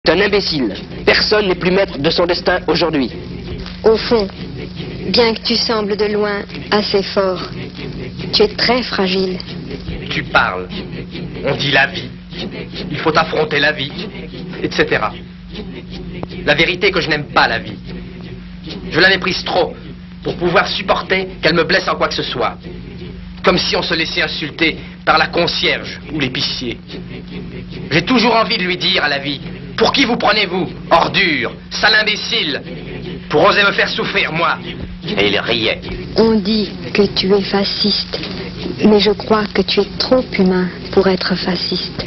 Tu es un imbécile. Personne n'est plus maître de son destin aujourd'hui. Au fond, bien que tu sembles de loin assez fort, tu es très fragile. Tu parles. On dit la vie. Il faut affronter la vie, etc. La vérité est que je n'aime pas la vie. Je la méprise trop pour pouvoir supporter qu'elle me blesse en quoi que ce soit. Comme si on se laissait insulter par la concierge ou l'épicier. J'ai toujours envie de lui dire à la vie: pour qui vous prenez-vous, ordure, sale imbécile, pour oser me faire souffrir, moi? Et il riait. On dit que tu es fasciste, mais je crois que tu es trop humain pour être fasciste.